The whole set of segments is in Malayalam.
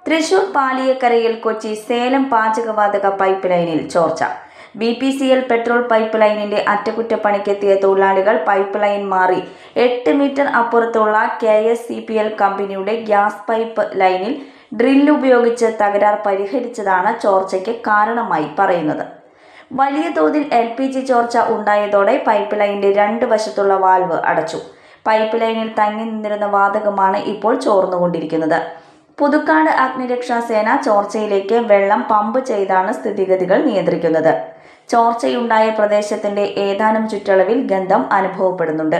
തൃശൂർ പാലിയക്കരയിൽ കൊച്ചി സേലം പാചകവാതക പൈപ്പ് ലൈനിൽ ചോർച്ച. BPCL പെട്രോൾ പൈപ്പ് ലൈനിന്റെ അറ്റകുറ്റപ്പണിക്കെത്തിയ തൊഴിലാളികൾ പൈപ്പ് ലൈൻ മാറി 8 മീറ്റർ അപ്പുറത്തുള്ള KSCPL കമ്പനിയുടെ ഗ്യാസ് പൈപ്പ് ലൈനിൽ ഡ്രില്ല് ഉപയോഗിച്ച് തകരാർ പരിഹരിച്ചതാണ് ചോർച്ചയ്ക്ക് കാരണമായി പറയുന്നത്. വലിയ തോതിൽ LPG ചോർച്ച ഉണ്ടായതോടെ പൈപ്പ് ലൈനിന്റെ 2 വശത്തുള്ള വാൽവ് അടച്ചു. പൈപ്പ് ലൈനിൽ തങ്ങി നിന്നിരുന്ന വാതകമാണ് ഇപ്പോൾ ചോർന്നുകൊണ്ടിരിക്കുന്നത്. പുതുക്കാട് അഗ്നിരക്ഷാസേന ചോർച്ചയിലേക്ക് വെള്ളം പമ്പ് ചെയ്താണ് സ്ഥിതിഗതികൾ നിയന്ത്രിക്കുന്നത്. ചോർച്ചയുണ്ടായ പ്രദേശത്തിന്റെ ഏതാനും ചുറ്റളവിൽ ഗന്ധം അനുഭവപ്പെടുന്നുണ്ട്.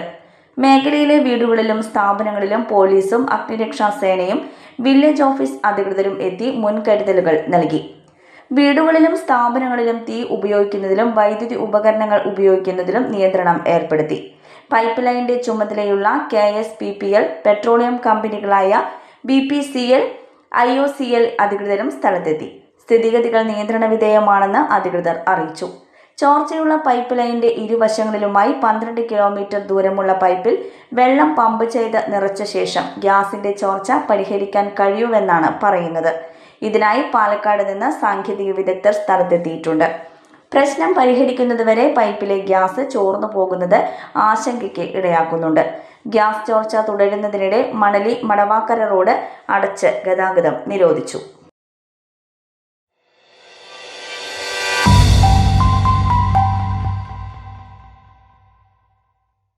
മേഖലയിലെ വീടുകളിലും സ്ഥാപനങ്ങളിലും പോലീസും അഗ്നിരക്ഷാസേനയും വില്ലേജ് ഓഫീസ് അധികൃതരും എത്തി മുൻകരുതലുകൾ നൽകി. വീടുകളിലും സ്ഥാപനങ്ങളിലും തീ ഉപയോഗിക്കുന്നതിലും വൈദ്യുതി ഉപകരണങ്ങൾ ഉപയോഗിക്കുന്നതിലും നിയന്ത്രണം ഏർപ്പെടുത്തി. പൈപ്പ് ലൈനിന്റെ ചുമതലയുള്ള KSPPL, പെട്രോളിയം കമ്പനികളായ BPCL, IOCL അധികൃതരും സ്ഥലത്തെത്തി. സ്ഥിതിഗതികൾ നിയന്ത്രണ വിധേയമാണെന്ന് അധികൃതർ അറിയിച്ചു. ചോർച്ചയുള്ള പൈപ്പ് ലൈനിന്റെ ഇരുവശങ്ങളിലുമായി 12 കിലോമീറ്റർ ദൂരമുള്ള പൈപ്പിൽ വെള്ളം പമ്പ് ചെയ്ത് നിറച്ച ശേഷം ഗ്യാസിന്റെ ചോർച്ച പരിഹരിക്കാൻ കഴിയുമെന്നാണ് പറയുന്നത്. ഇതിനായി പാലക്കാട് നിന്ന് സാങ്കേതിക വിദഗ്ധർ സ്ഥലത്തെത്തിയിട്ടുണ്ട്. പ്രശ്നം പരിഹരിക്കുന്നതുവരെ പൈപ്പിലെ ഗ്യാസ് ചോർന്നു പോകുന്നത് ആശങ്കയ്ക്ക് ഇടയാക്കുന്നുണ്ട്. ഗ്യാസ് ചോർച്ച തുടരുന്നതിനിടെ മണലി മടവാക്കര റോഡ് അടച്ച് ഗതാഗതം നിരോധിച്ചു.